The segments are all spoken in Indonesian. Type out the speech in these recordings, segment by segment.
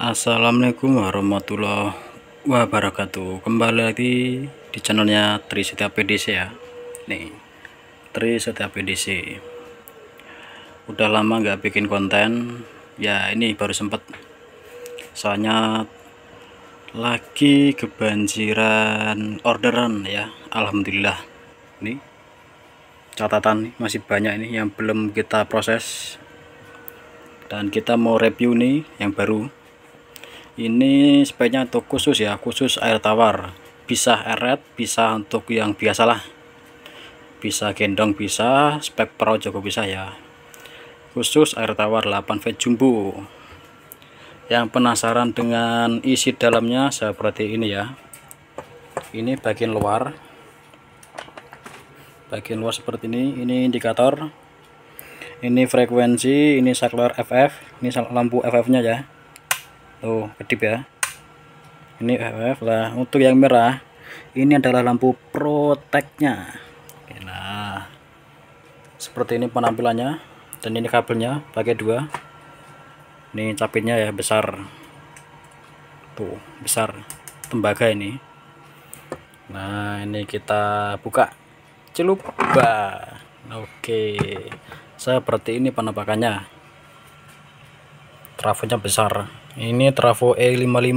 Assalamualaikum warahmatullahi wabarakatuh. Kembali lagi di channelnya Tri Setia PDC ya. Nih, Tri Setia PDC. Udah lama nggak bikin konten. Ya ini baru sempet. Soalnya lagi kebanjiran orderan ya. Alhamdulillah. Nih catatan nih, masih banyak ini yang belum kita proses. Dan kita mau review nih yang baru. Ini speknya untuk khusus ya, khusus air tawar, bisa eret, bisa untuk yang biasalah, bisa gendong, bisa spek pro juga bisa ya. Khusus air tawar 8 V jumbo. Yang penasaran dengan isi dalamnya seperti ini ya. Ini bagian luar seperti ini indikator, ini frekuensi, ini saklar FF, ini lampu FF nya ya. Tuh kedip ya, ini FF lah. Untuk yang merah ini adalah lampu proteknya. Nah seperti ini penampilannya, dan ini kabelnya pakai dua. Ini capitnya ya besar, tuh besar tembaga ini. Nah ini kita buka celup. Oke, seperti ini penampakannya. Trafonya besar, ini trafo E55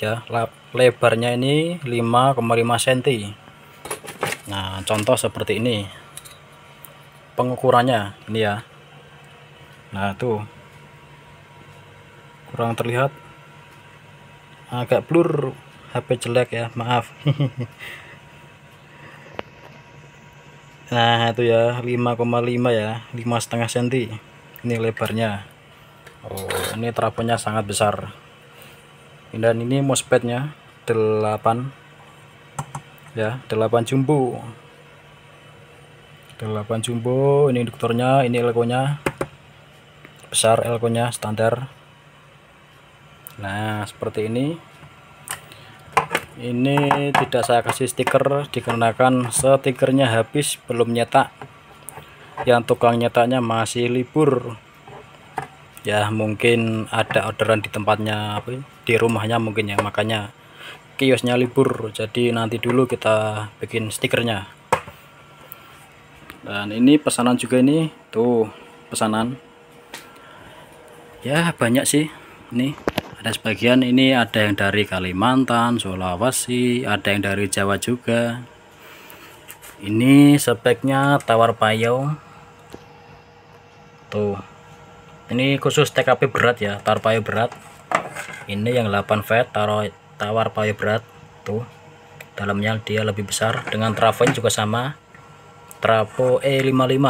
ya, lebarnya ini 5,5 cm. Nah contoh seperti ini pengukurannya ini ya. Nah tuh kurang terlihat, agak blur, HP jelek ya, maaf. Nah itu ya 5,5 ya, 5,5 cm ini lebarnya. Oh ini trafonya sangat besar. Dan ini MOSFET-nya 8 ya, 8 jumbo. 8 jumbo, ini induktornya, ini elko-nya besar, elko-nya standar. Nah seperti ini. Ini tidak saya kasih stiker dikarenakan stikernya habis, belum nyetak. Yang tukang nyetaknya masih libur ya, mungkin ada orderan di tempatnya, di rumahnya mungkin ya, makanya kiosnya libur. Jadi nanti dulu kita bikin stikernya. Dan ini pesanan juga, ini tuh pesanan ya, banyak sih. Ini ada sebagian, ini ada yang dari Kalimantan, Sulawesi, ada yang dari Jawa juga. Ini speknya tawar payau tuh. Ini khusus TKP berat ya, tawar payau berat. Ini yang 8 V tawar payau berat tuh. Dalamnya dia lebih besar, dengan trafo juga sama, trafo E55.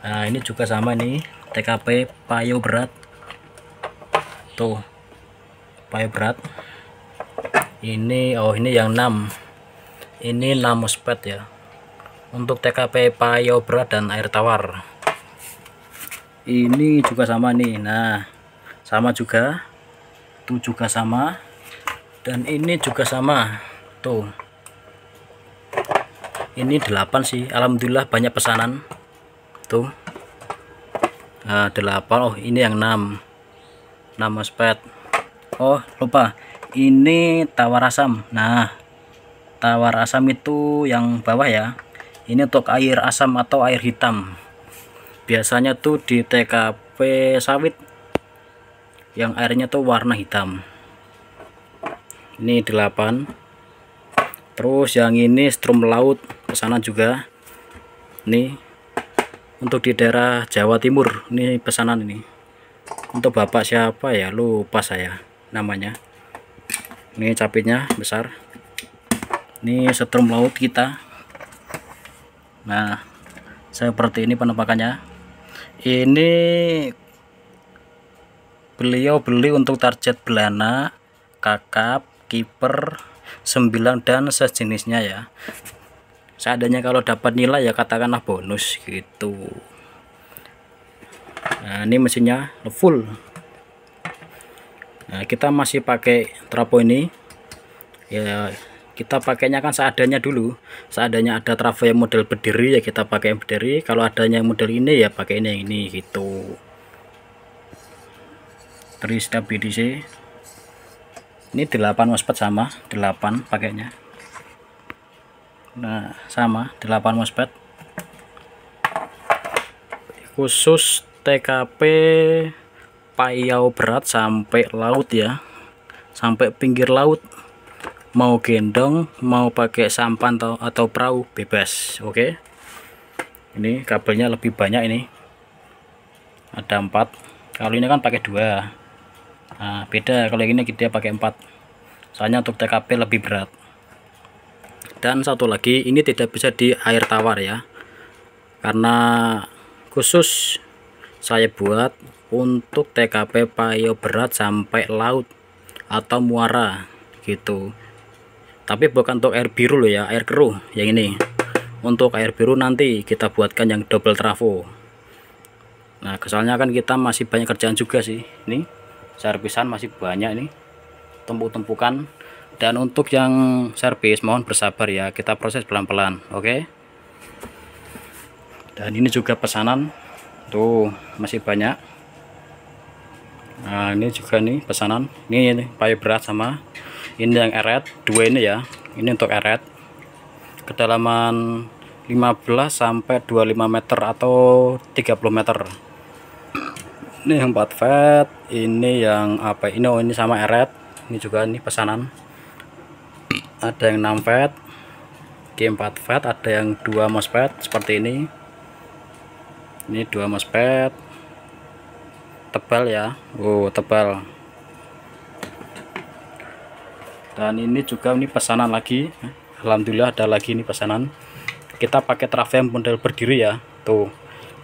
Nah ini juga sama nih, TKP payau berat tuh, payau berat. Ini ini yang 6, ini 6 MOSFET ya, untuk TKP payau berat dan air tawar. Ini juga sama nih. Nah sama juga, tuh juga sama, dan ini juga sama tuh. Ini 8 sih, alhamdulillah banyak pesanan tuh. Nah 8. Oh ini yang 6 MOSFET. Oh lupa, ini tawar asam. Nah tawar asam itu yang bawah ya, ini untuk air asam atau air hitam. Biasanya tuh di TKP sawit yang airnya tuh warna hitam. Ini 8. Terus yang ini strum laut pesanan juga. Nih untuk di daerah Jawa Timur, ini pesanan ini. Untuk bapak siapa ya, lupa saya namanya. Ini capitnya besar. Ini strum laut kita. Nah seperti ini penampakannya. Ini beliau beli untuk target belana, kakap, kiper, 9 dan sejenisnya ya. Seadanya kalau dapat nilai ya katakanlah bonus gitu. Nah ini mesinnya full. Nah kita masih pakai trafo ini ya, kita pakainya kan seadanya dulu. Seadanya ada trafo yang model berdiri ya kita pakai yang berdiri, kalau adanya model ini ya pakai ini yang ini gitu. Trisita PDC. Ini 8 MOSFET, sama 8 pakainya. Nah, sama 8 MOSFET khusus TKP payau berat sampai laut ya, sampai pinggir laut. Mau gendong, mau pakai sampan atau perahu, bebas. Oke. Ini kabelnya lebih banyak, ini ada 4. Kalau ini kan pakai 2. Nah, beda kalau ini dia pakai 4, soalnya untuk TKP lebih berat. Dan satu lagi, ini tidak bisa di air tawar ya, karena khusus saya buat untuk TKP payau berat sampai laut atau muara gitu. Tapi bukan untuk air biru loh ya, air keruh yang ini. Untuk air biru nanti kita buatkan yang double trafo. Nah, soalnya kan kita masih banyak kerjaan juga sih. Ini servisan masih banyak, ini tumpuk-tumpukan. Dan untuk yang servis mohon bersabar ya, kita proses pelan-pelan. Oke. Dan ini juga pesanan tuh masih banyak. Nah, ini juga nih pesanan. Ini payau berat sama ini yang eret 2 ini ya. Ini untuk eret kedalaman 15 sampai 25 meter atau 30 meter. Ini yang 4 feet, ini yang apa ini? Oh, ini sama eret. Ini juga nih pesanan. Ada yang 6 feet, G4 feet, ada yang 2 MOSFET seperti ini. Ini 2 MOSFET tebal ya. Oh, tebal. Dan ini juga ini pesanan lagi. Alhamdulillah ada lagi ini pesanan. Kita pakai trafo yang model berdiri ya. Tuh.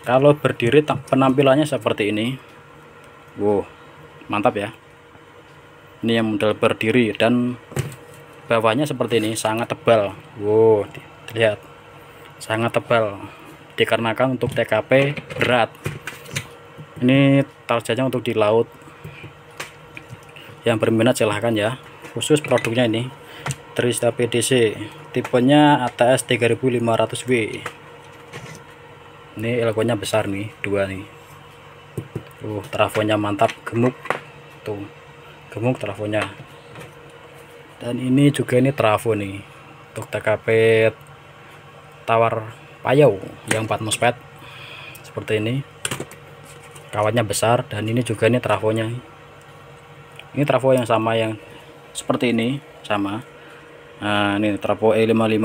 Kalau berdiri penampilannya seperti ini. Wow, mantap ya. Ini yang model berdiri dan bawahnya seperti ini, sangat tebal. Wow, lihat. Sangat tebal. Dikarenakan untuk TKP berat. Ini targetnya untuk di laut. Yang berminat silahkan ya. Khusus produknya ini Trisita PDC, tipenya ATS 3500W. Ini elkonya besar nih, 2 nih. Trafonya mantap, gemuk. Tuh, gemuk trafonya. Dan ini juga ini trafo nih untuk TKP tawar payau yang 4 MOSFET seperti ini. Kawatnya besar dan ini juga ini trafonya. Ini trafo yang sama yang seperti ini, sama. Nah, ini trafo E55.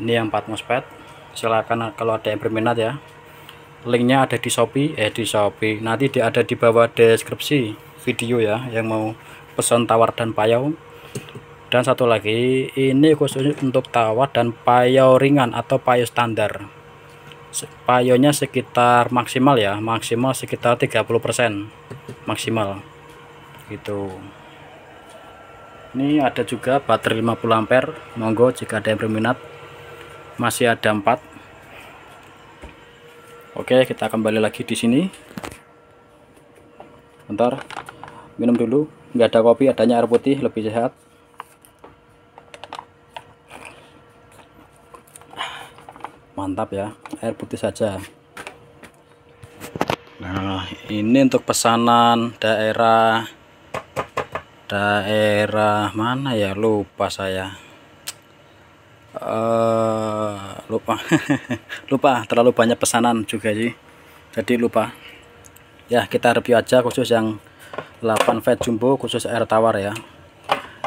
Ini yang 4 MOSFET. Silakan kalau ada yang berminat ya. Linknya ada di Shopee, nanti ada di bawah deskripsi video ya, yang mau pesan tawar dan payau. Dan satu lagi, ini khusus untuk tawar dan payau ringan atau payau standar. Payaunya sekitar maksimal ya, maksimal sekitar 30% maksimal gitu. Ini ada juga baterai 50 ampere, monggo jika ada yang berminat. Masih ada 4. Oke, kita kembali lagi di sini. Bentar, minum dulu. Nggak ada kopi, adanya air putih, lebih sehat. Mantap ya, air putih saja. Nah, ini untuk pesanan daerah mana ya, lupa saya. Lupa lupa, terlalu banyak pesanan juga sih, jadi lupa ya. Kita review aja khusus yang 8 feet jumbo, khusus air tawar ya.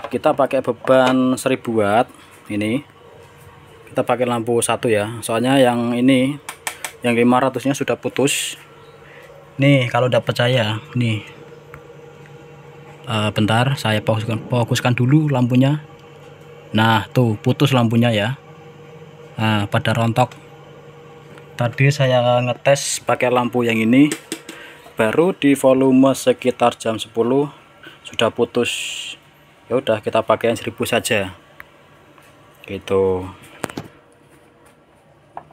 Kita pakai beban 1000 watt. Ini kita pakai lampu 1 ya, soalnya yang ini yang 500 nya sudah putus nih. Kalau udah percaya nih, bentar saya fokuskan dulu lampunya. Nah, tuh putus lampunya ya. Nah, pada rontok. Tadi saya ngetes pakai lampu yang ini, baru di volume sekitar jam 10 sudah putus. Ya udah, kita pakai yang 1000 saja gitu.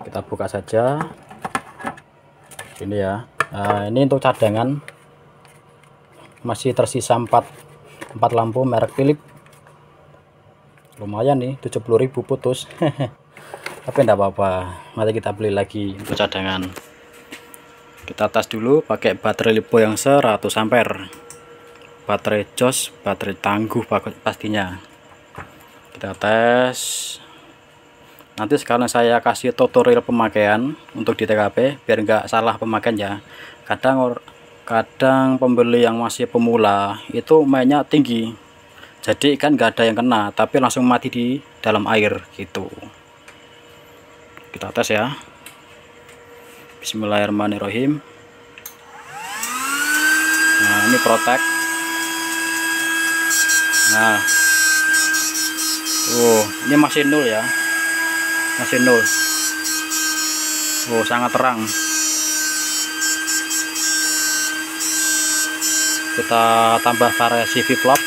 Kita buka saja ini ya. Nah, ini untuk cadangan masih tersisa 4 lampu merek Philips. Lumayan nih, 70.000 putus. Tapi enggak apa-apa, nanti kita beli lagi untuk cadangan. Kita tes dulu pakai baterai LiPo yang 100 ampere, baterai jos, baterai tangguh pastinya. Kita tes. Nanti sekalian saya kasih tutorial pemakaian untuk di TKP biar nggak salah pemakaian ya. Kadang pembeli yang masih pemula itu mainnya tinggi, jadi kan nggak ada yang kena tapi langsung mati di dalam air gitu. Kita tes ya. Bismillahirrahmanirrahim. Nah, ini protek. Nah, ini masih nol ya, masih nol. Sangat terang. Kita tambah variasi flip-flop,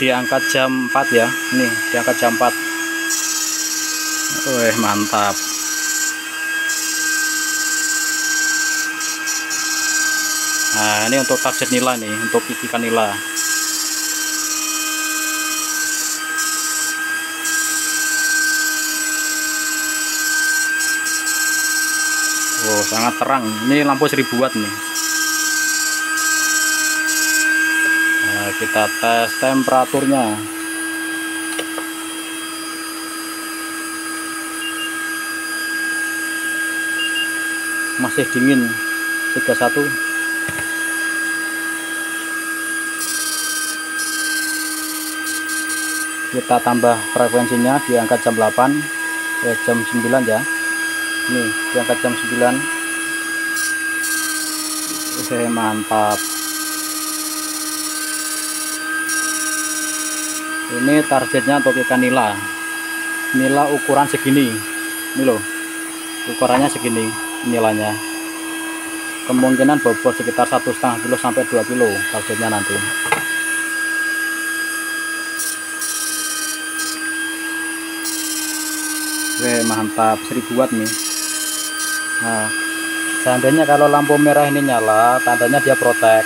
diangkat jam 4 ya. Ini diangkat jam 4. Mantap. Nah, ini untuk target nila nih, untuk ikan nila. Sangat terang. Ini lampu 1000 watt nih. Nah, kita tes temperaturnya. Masih dingin, 31. Kita tambah frekuensinya, diangkat jam 8 jam 9 ya. Ini diangkat jam 9. Mantap. Ini targetnya untuk ikan nila. Nila ukuran segini. Ini loh, ukurannya segini nilainya. Kemungkinan bobot sekitar 1,5 kilo sampai 2 kilo targetnya nanti. Mantap, 1000 watt nih. Nah, seandainya kalau lampu merah ini nyala, tandanya dia protek.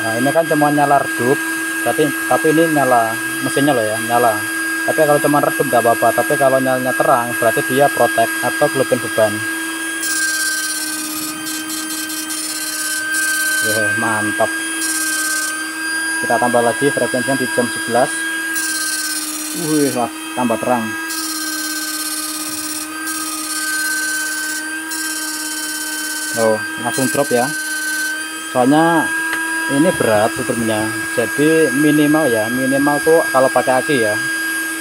Nah, ini kan cuma nyala redup, tapi ini nyala mesinnya loh ya, nyala. Tapi kalau cuma redup nggak apa-apa, tapi kalau nyalanya terang berarti dia protek atau kelebihan beban. Mantap. Kita tambah lagi frekuensinya di jam 11. Tambah terang. Langsung drop ya. Soalnya ini berat sebenarnya. Jadi minimal tuh kalau pakai aki ya,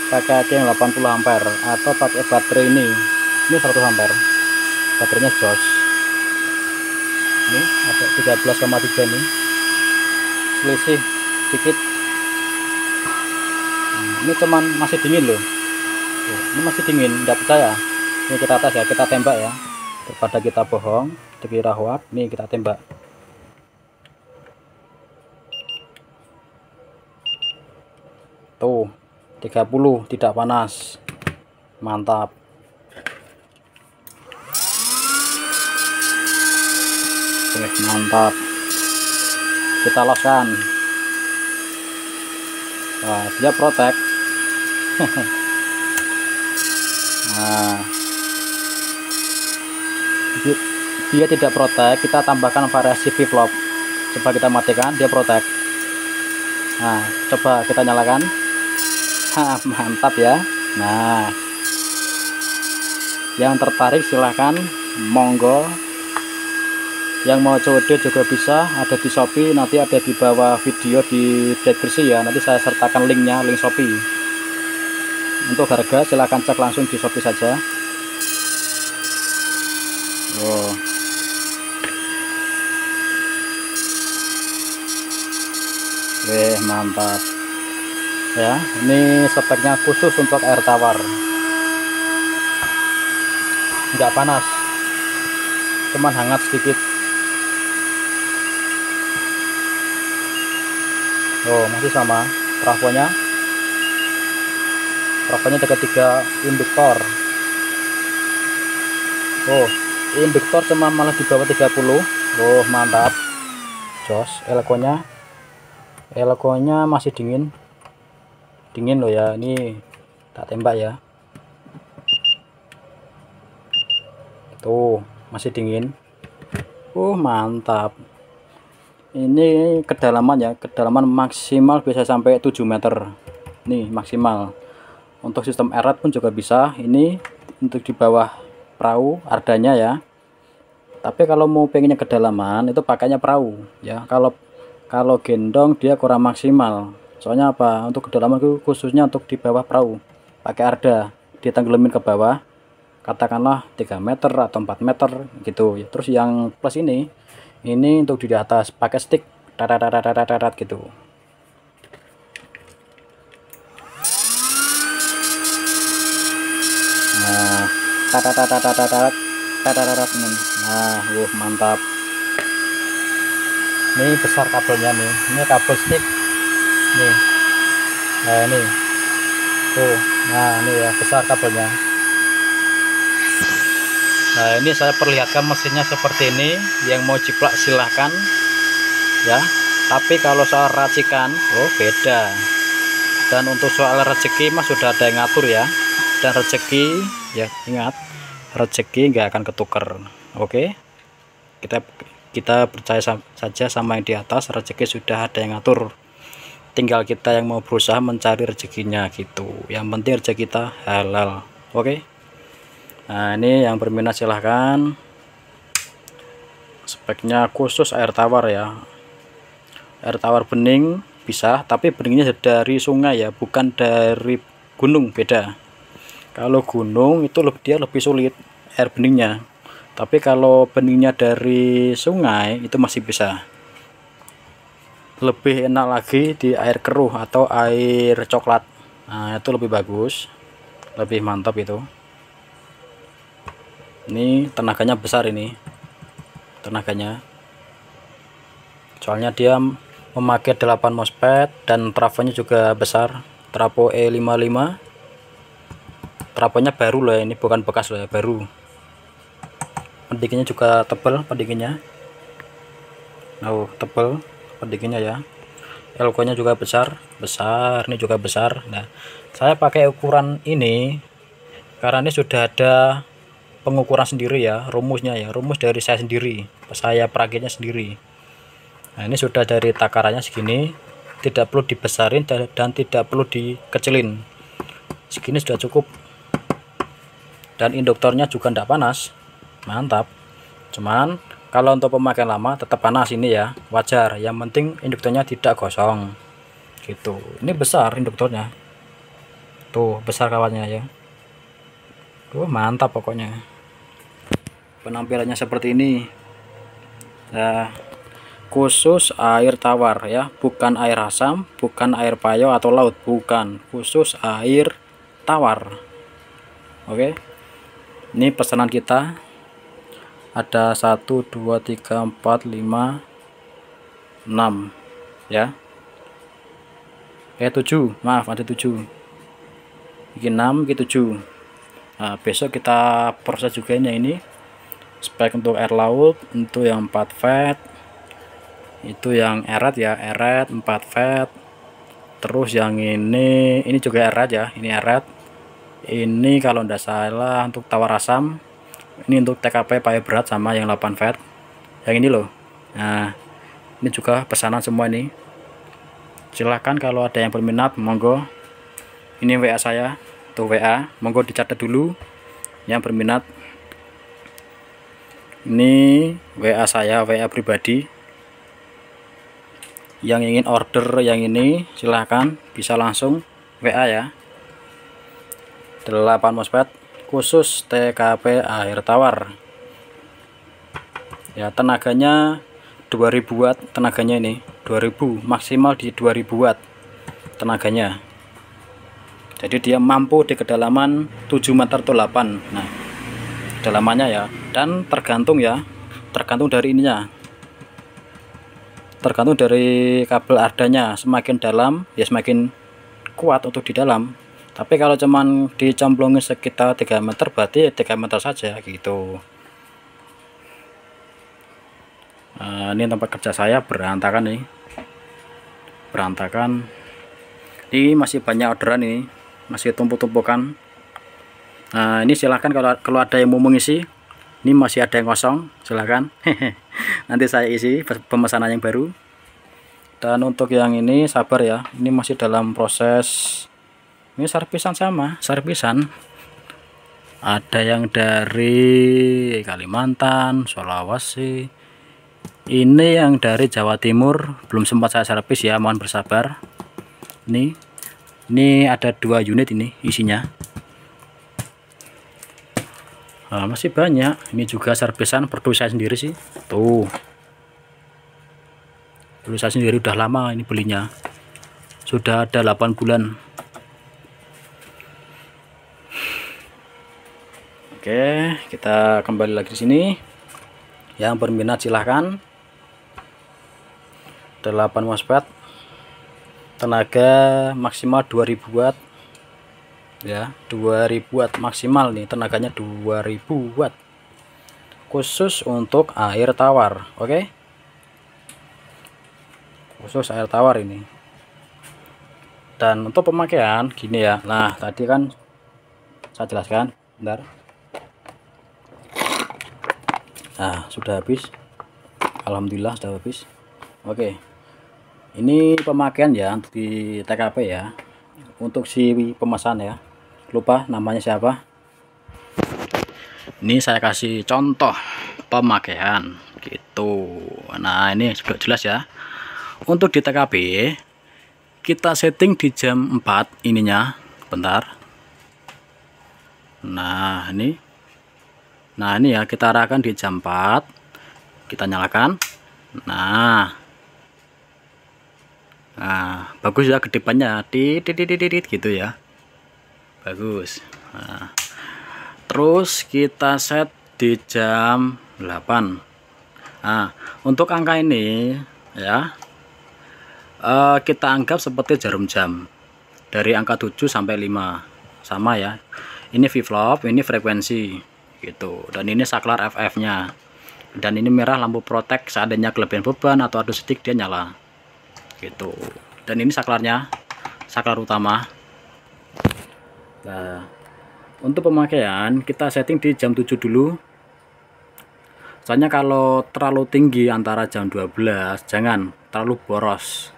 pakai aki yang 80 ampere atau pakai baterai ini 100 ampere. Baterainya jos. Ini ada 13,3 nih. Selisih sedikit. Ini cuman masih dingin loh. Ini masih dingin, nggak percaya. Ini kita tes ya, kita tembak ya. Daripada kita bohong, dikira hoax, nih kita tembak. Tuh, 30, tidak panas. Mantap. Mantap. Kita loskan. Wah, dia protek. Nah, dia tidak protek, kita tambahkan variasi flip-flop. Coba kita matikan, dia protek. Nah, coba kita nyalakan. Mantap ya. Nah, yang tertarik silahkan, monggo. Yang mau COD juga bisa, ada di Shopee, nanti ada di bawah video di deskripsi ya, nanti saya sertakan linknya, link Shopee. Untuk harga silahkan cek langsung di Shopee saja. Mantap ya. Ini speknya khusus untuk air tawar, nggak panas, cuman hangat sedikit. Masih sama trafonya ada 3 induktor. Induktor cuma malah di bawah 30. Mantap, jos. Elkonya masih dingin loh ya. Ini tak tembak ya. Tuh masih dingin. Mantap. Ini kedalaman ya, kedalaman maksimal bisa sampai 7 meter nih maksimal. Untuk sistem erat pun juga bisa. Ini untuk di bawah perahu ardanya ya. Tapi kalau mau pengennya kedalaman itu pakainya perahu ya. Kalau gendong dia kurang maksimal. Soalnya apa? Untuk kedalaman itu khususnya untuk di bawah perahu pakai arda, ditenggelamin ke bawah. Katakanlah 3 meter atau 4 meter gitu ya. Terus yang plus ini untuk di atas pakai stick gitu. Nah, nah, mantap. Ini besar kabelnya nih. Ini kabel stick. Nih. Nah, ini. Tuh. Nah, ini ya besar kabelnya. Nah, ini saya perlihatkan mesinnya seperti ini. Yang mau jiplak silahkan ya. Tapi kalau soal racikan, beda. Dan untuk soal rezeki mas sudah ada yang ngatur ya. Dan rezeki ya ingat, rezeki nggak akan ketuker. Oke, kita percaya saja sama yang di atas. Rezeki sudah ada yang ngatur. Tinggal kita yang mau berusaha mencari rezekinya gitu. Yang penting rezeki kita halal. Oke. Nah, ini yang berminat silahkan. Speknya khusus air tawar ya. Air tawar bening bisa, tapi beningnya dari sungai ya, bukan dari gunung, beda. Kalau gunung itu dia lebih sulit air beningnya. Tapi kalau beningnya dari sungai itu masih bisa. Lebih enak lagi di air keruh atau air coklat. Nah, itu lebih bagus. Lebih mantap itu. Ini tenaganya besar ini. Tenaganya. Soalnya dia memakai 8 MOSFET dan trafonya juga besar. Trafo E55. Trafonya baru loh ya, ini bukan bekas loh ya, baru. Pendinginnya juga tebal pendinginnya. Tebal pendinginnya ya. Elko-nya juga besar, ini juga besar. Nah, saya pakai ukuran ini karena ini sudah ada pengukuran sendiri ya, rumusnya ya, rumus dari saya sendiri, saya perakitnya sendiri. Nah, ini sudah dari takarannya segini, tidak perlu dibesarin dan tidak perlu dikecilin, segini sudah cukup. Dan induktornya juga tidak panas, mantap. Cuman kalau untuk pemakaian lama tetap panas ini ya, wajar. Yang penting induktornya tidak gosong gitu. Ini besar induktornya, tuh besar kawannya ya. Mantap pokoknya. Penampilannya seperti ini. Nah, khusus air tawar ya, bukan air asam, bukan air payo atau laut, bukan, khusus air tawar. Oke, ini pesanan kita ada 1 2 3 4 5 6 ya. 7, maaf ada 7, ini 6, ini 7. Nah, besok kita proses juga ini spek untuk air laut, untuk yang 4 fat, itu yang erat ya, erat 4 fat. Terus yang ini juga erat ya, ini erat. Ini kalau tidak salah untuk tawar asam, ini untuk TKP pakai berat sama yang 8 fat yang ini loh. Nah, ini juga pesanan semua ini. Silahkan kalau ada yang berminat, monggo. Ini WA saya, tuh WA, monggo dicatat dulu yang berminat. Ini WA saya, WA pribadi. Yang ingin order yang ini silahkan bisa langsung WA ya. 8 MOSFET khusus TKP air tawar ya. Tenaganya 2000 watt, tenaganya ini 2000, maksimal di 2000 watt tenaganya. Jadi dia mampu di kedalaman 7 meter atau 8. Nah, kedalamannya ya, dan tergantung ya, tergantung dari ininya, tergantung dari kabel ardanya. Semakin dalam ya semakin kuat untuk di dalam. Tapi kalau cuman dicemplungin sekitar 3 meter berarti 3 meter saja gitu. Nah, ini tempat kerja saya berantakan nih, berantakan. Ini masih banyak orderan, ini masih tumpuk-tumpukan. Nah, ini silahkan kalau ada yang mau mengisi, Ini masih ada yang kosong, silahkan. Nanti saya isi pemesanan yang baru. Dan untuk yang ini sabar ya, ini masih dalam proses. Ini servisan sama, servisan. Ada yang dari Kalimantan, Sulawesi. Ini yang dari Jawa Timur, belum sempat saya servis ya, mohon bersabar. Ini ada 2 unit ini isinya. Nah, masih banyak. Ini juga servisan perlu saya sendiri sih. Tuh. Perlu saya sendiri, udah lama ini belinya. Sudah ada 8 bulan. Oke, kita kembali lagi di sini. Yang berminat silahkan. 8 MOSFET. Tenaga maksimal 2000 watt. Ya, 2000 watt maksimal nih, tenaganya 2000 watt. Khusus untuk air tawar, oke? Khusus air tawar ini. Dan untuk pemakaian gini ya. Nah, tadi kan saya jelaskan, bentar. Nah, sudah habis. Alhamdulillah sudah habis. Oke. Ini pemakaian ya untuk di TKP ya. Untuk si pemesan ya. Lupa namanya siapa. Ini saya kasih contoh pemakaian gitu. Nah, ini sudah jelas ya. Untuk di TKP kita setting di jam 4 ininya. Bentar. Nah, ini ya, kita arahkan di jam 4. Kita nyalakan. Nah, bagus ya ke depannya, titit gitu ya, bagus. Nah, terus kita set di jam 8. Nah, untuk angka ini ya, kita anggap seperti jarum jam dari angka 7 sampai 5 sama ya. Ini flip-flop, ini frekuensi gitu, dan ini saklar FF nya, dan ini merah lampu protek, seandainya kelebihan beban atau adu stick dia nyala gitu. Dan ini saklarnya, saklar utama. Nah, untuk pemakaian kita setting di jam 7 dulu. Soalnya kalau terlalu tinggi antara jam 12 jangan terlalu boros,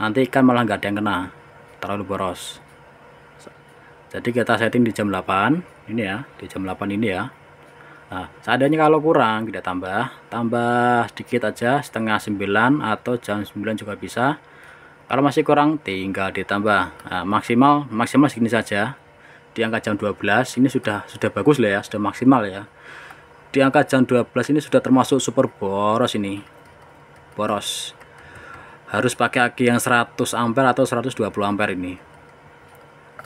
nanti kan malah nggak ada yang kena, terlalu boros. Jadi kita setting di jam 8 ini ya, di jam 8 ini ya. Nah, seadanya kalau kurang kita tambah sedikit aja, setengah 9 atau jam 9 juga bisa. Kalau masih kurang tinggal ditambah. Nah, maksimal segini saja. Di angka jam 12 ini sudah bagus lah ya, sudah maksimal ya. Di angka jam 12 ini sudah termasuk super boros ini. Boros. Harus pakai aki yang 100 ampere atau 120 ampere ini.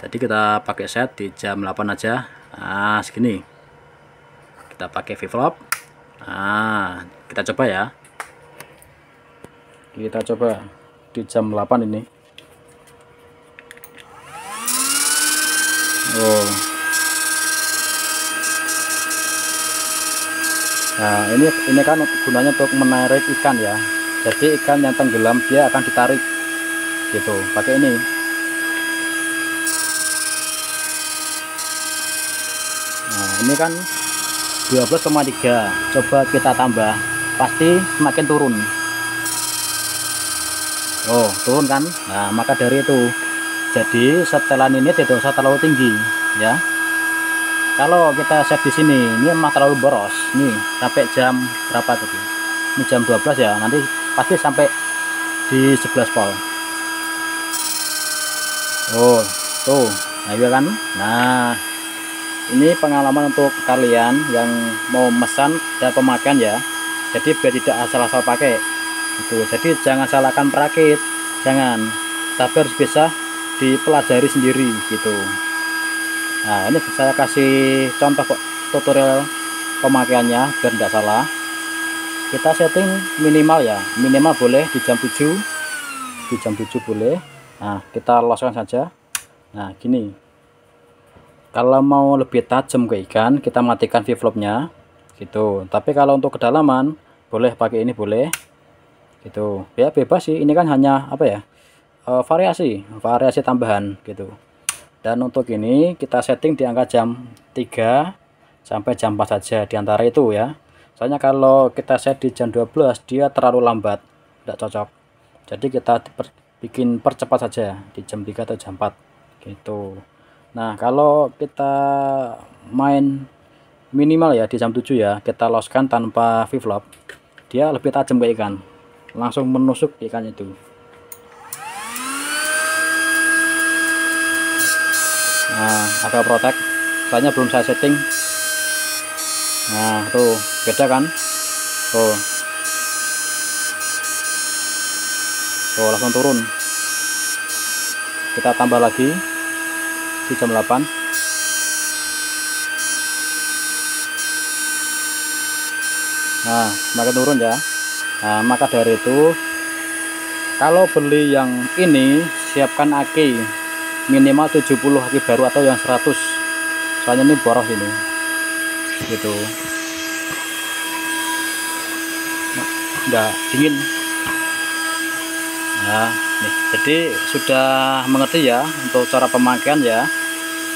Jadi kita pakai set di jam 8 aja. Nah, segini. Kita pakai flip-flop. Nah, kita coba ya. Kita coba di jam 8 ini. Oh. Nah, ini kan gunanya untuk menarik ikan ya. Jadi ikan yang tenggelam dia akan ditarik gitu, pakai ini. Nah, ini kan 12,3. Coba kita tambah, pasti semakin turun. Oh, turun kan? Nah, maka dari itu, jadi setelan ini tidak usah terlalu tinggi ya. Kalau kita set di sini, ini emang terlalu boros. Nih, sampai jam berapa tadi? Ini jam 12 ya. Nanti pasti sampai di 11 volt. Oh, tuh. Nah, iya kan? Nah, ini pengalaman untuk kalian yang mau memesan dan pemakaian ya. Jadi biar tidak asal-asal pakai itu. Jadi jangan salahkan perakit, jangan, tapi harus bisa dipelajari sendiri gitu. Nah, ini saya kasih contoh tutorial pemakaiannya biar tidak salah. Kita setting minimal ya, minimal boleh di jam 7, di jam 7 boleh. Nah, kita loskan saja. Nah, gini, kalau mau lebih tajam ke ikan, kita matikan flip-flopnya gitu. Tapi kalau untuk kedalaman boleh pakai ini, boleh gitu ya, bebas sih. Ini kan hanya apa ya, variasi tambahan gitu. Dan untuk ini kita setting di angka jam 3 sampai jam 4 saja di antara itu ya. Soalnya kalau kita set di jam 12 dia terlalu lambat, tidak cocok. Jadi kita bikin percepat saja di jam 3 atau jam 4 gitu. Nah, kalau kita main minimal ya di jam 7 ya, kita loskan tanpa flip-flop, dia lebih tajam ke ikan, langsung menusuk ikan itu. Nah, agak protek, soalnya belum saya setting. Nah, tuh beda kan, tuh langsung turun. Kita tambah lagi di jam 8. Nah, semakin turun ya. Nah, maka dari itu kalau beli yang ini siapkan aki minimal 70 aki baru atau yang 100, soalnya ini boros ini gitu. Nah, udah dingin. Nah, nih, jadi sudah mengerti ya untuk cara pemakaian ya.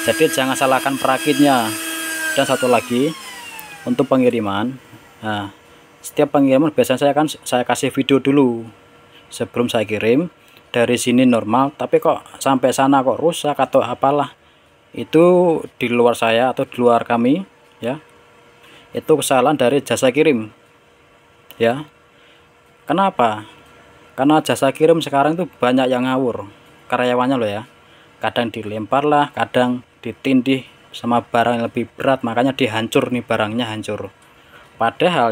Jadi jangan salahkan perakitnya. Dan satu lagi untuk pengiriman. Nah, setiap pengiriman biasanya saya kasih video dulu sebelum saya kirim. Dari sini normal, tapi kok sampai sana kok rusak atau apalah, itu di luar saya atau di luar kami ya. Itu kesalahan dari jasa kirim ya. Kenapa? Karena jasa kirim sekarang itu banyak yang ngawur karyawannya loh ya. Kadang dilempar lah, kadang ditindih sama barang yang lebih berat, makanya dihancur nih, barangnya hancur. Padahal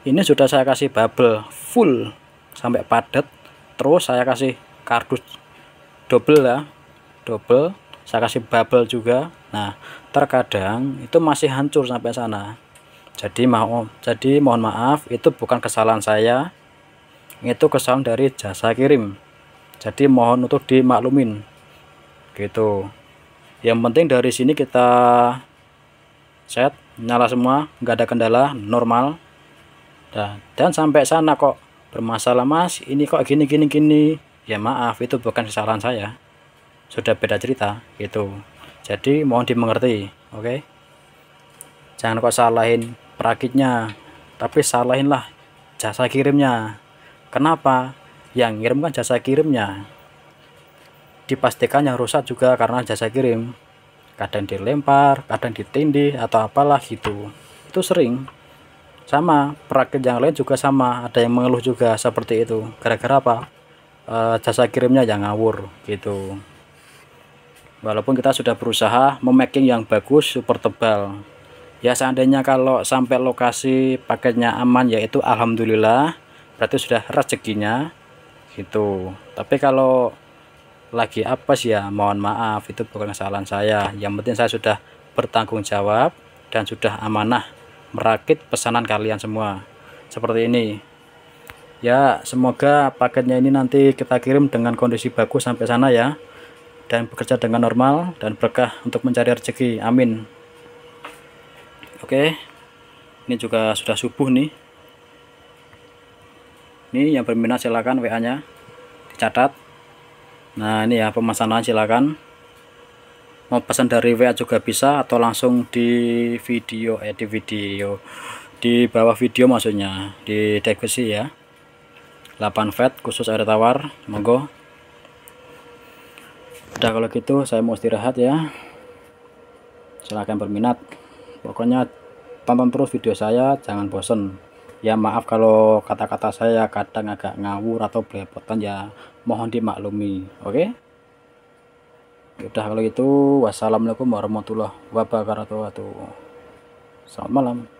ini sudah saya kasih bubble full sampai padat, terus saya kasih kardus double ya, double, saya kasih bubble juga. Nah, terkadang itu masih hancur sampai sana. Jadi mohon maaf, itu bukan kesalahan saya, itu kesalahan dari jasa kirim. Jadi mohon untuk dimaklumin gitu. Yang penting dari sini kita set nyala semua, nggak ada kendala, normal. Dan sampai sana kok bermasalah, Mas, ini kok gini, ya maaf, itu bukan kesalahan saya, sudah beda cerita gitu. Jadi mohon dimengerti, oke? Jangan kok salahin perakitnya, tapi salahinlah jasa kirimnya. Kenapa? Yang ngirim kan jasa kirimnya, dipastikan yang rusak juga karena jasa kirim. Kadang dilempar, kadang ditindih atau apalah gitu, itu sering. Sama perakit yang lain juga sama, ada yang mengeluh juga seperti itu. Gara-gara apa? Jasa kirimnya yang ngawur gitu. Walaupun kita sudah berusaha memaking yang bagus, super tebal ya. Seandainya kalau sampai lokasi paketnya aman, yaitu alhamdulillah, berarti sudah rezekinya gitu. Tapi kalau lagi apes ya mohon maaf, itu bukan kesalahan saya. Yang penting saya sudah bertanggung jawab dan sudah amanah merakit pesanan kalian semua seperti ini ya. Semoga paketnya ini nanti kita kirim dengan kondisi bagus sampai sana ya, dan bekerja dengan normal dan berkah untuk mencari rezeki, amin. Oke, ini juga sudah subuh nih. Ini yang berminat silakan WA nya dicatat. Nah, ini ya pemesanan, silakan mau pesan dari WA juga bisa, atau langsung di video di bawah video, maksudnya di deskripsi ya. 8 vet khusus air tawar, monggo. Udah, kalau gitu saya mau istirahat ya. Silahkan berminat, pokoknya tonton terus video saya, jangan bosen ya. Maaf kalau kata-kata saya kadang agak ngawur atau belepotan ya, mohon dimaklumi, oke? Udah, kalau gitu wassalamualaikum warahmatullahi wabarakatuh. Selamat malam.